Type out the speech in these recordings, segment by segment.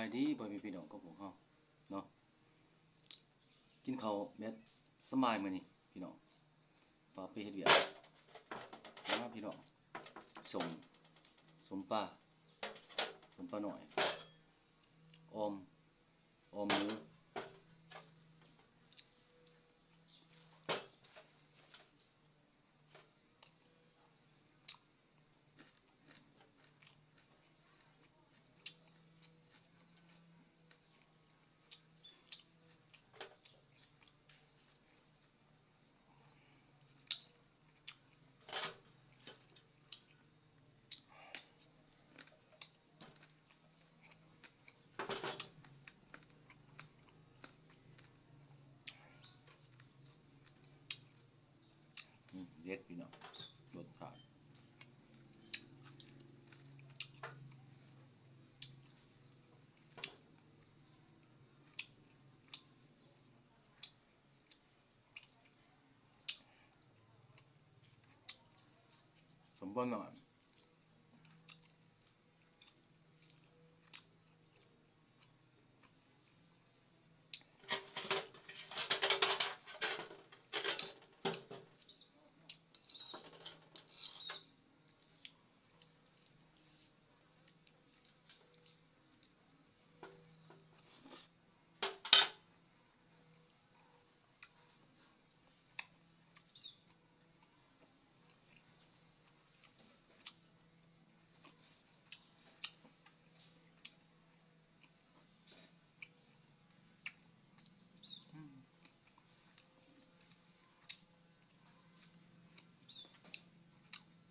ายดีบ่มีพี่น้องกับผมเฮาเนาะกินข้าวแบบสบายมื้อนี้พี่น้องฟ้าไปเฮ็ดเวียกมาพี่น้องสมสมปลาสมปลาหน่อยออมหมูเด็ดพี่น้องรสชาติสมปลาหน่อย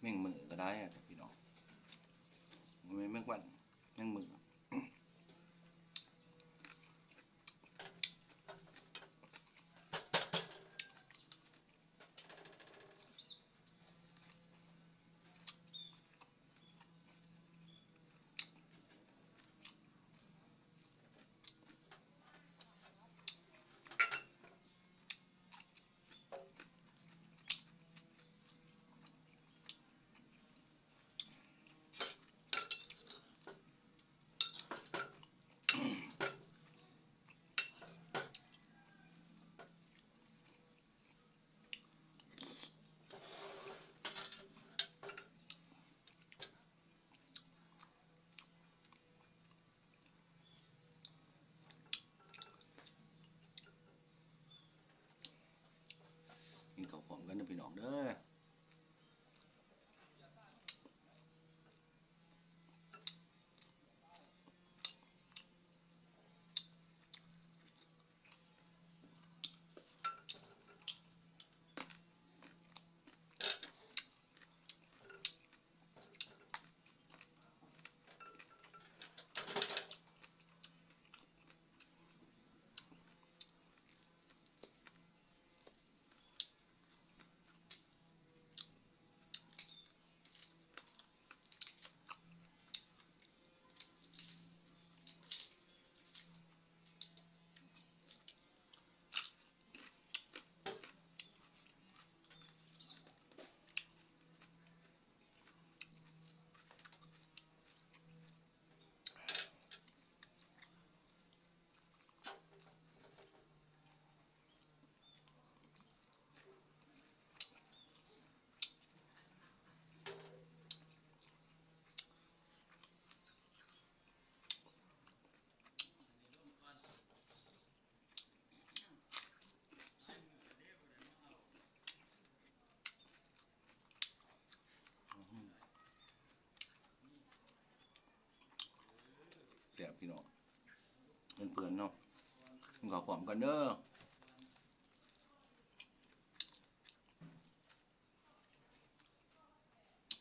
แม่งมือก็ได้อะพี่น้องไม่แม่งวันแม่งมือกินข้าวพร้อมกันนะพี่น้องเด้อแซ่บพี่น้องเพื่อนๆเนาะกินข้าวพร้อมกันเด้อ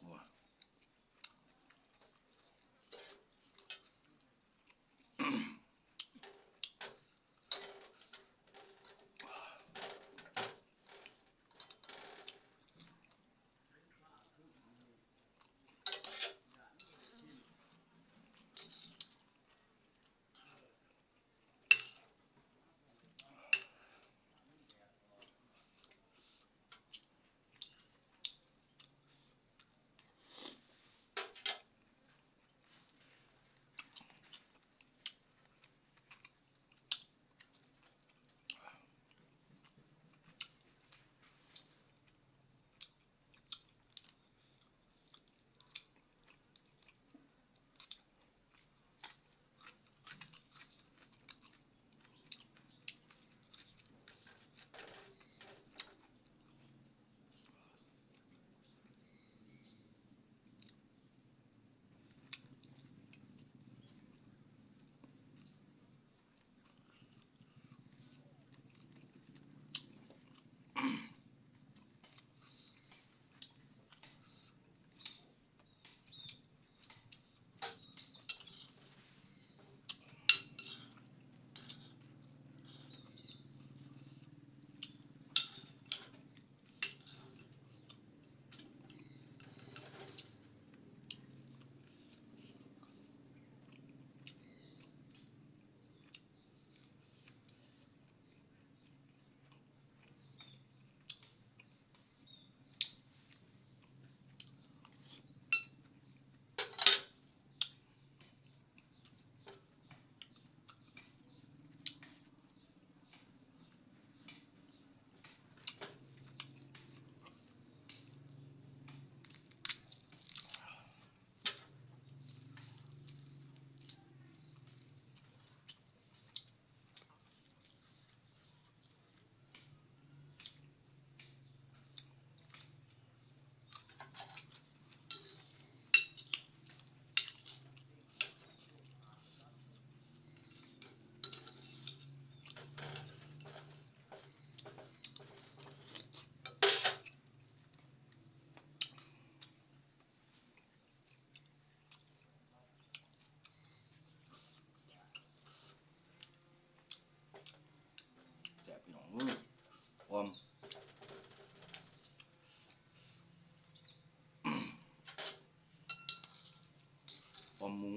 โอ้ ออมหมู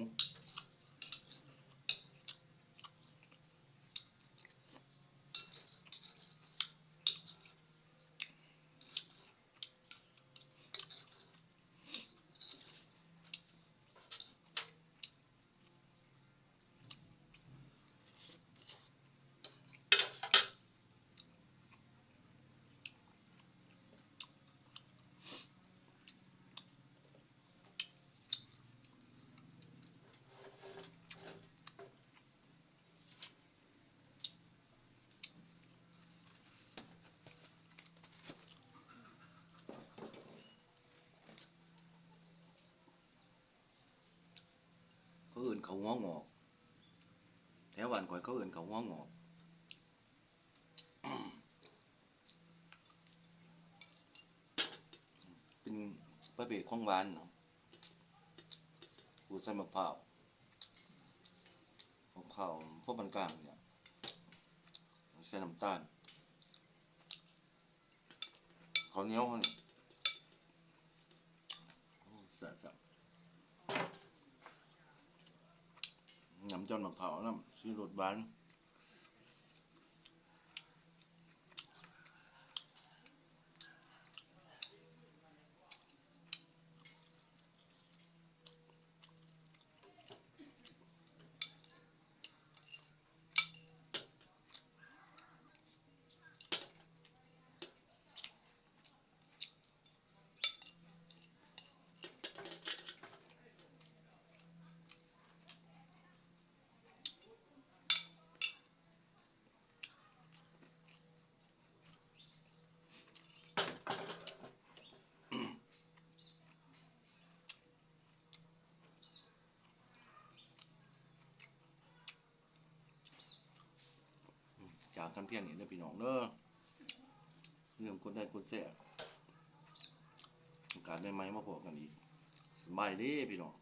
เขาเอื่นเขางองอกแถวบ้านข่อยเขาเอื่นเขางองอกเป็นประเภทของหวานเนาะกูใส่มะพร้าวพวกปานกลางเนี่ยใส่น้ำตาลข้าวเหนียวเขานี่โอ้แซ่บจังน้ำจอนมะพร้าวน้ำซีรสหวานจากกันเพียงนี้เด้อพี่น้องเด้อเรื่องกดได้กดแชร์โอกาสใหม่ๆมาพบกันอีกสบายดีพี่น้อง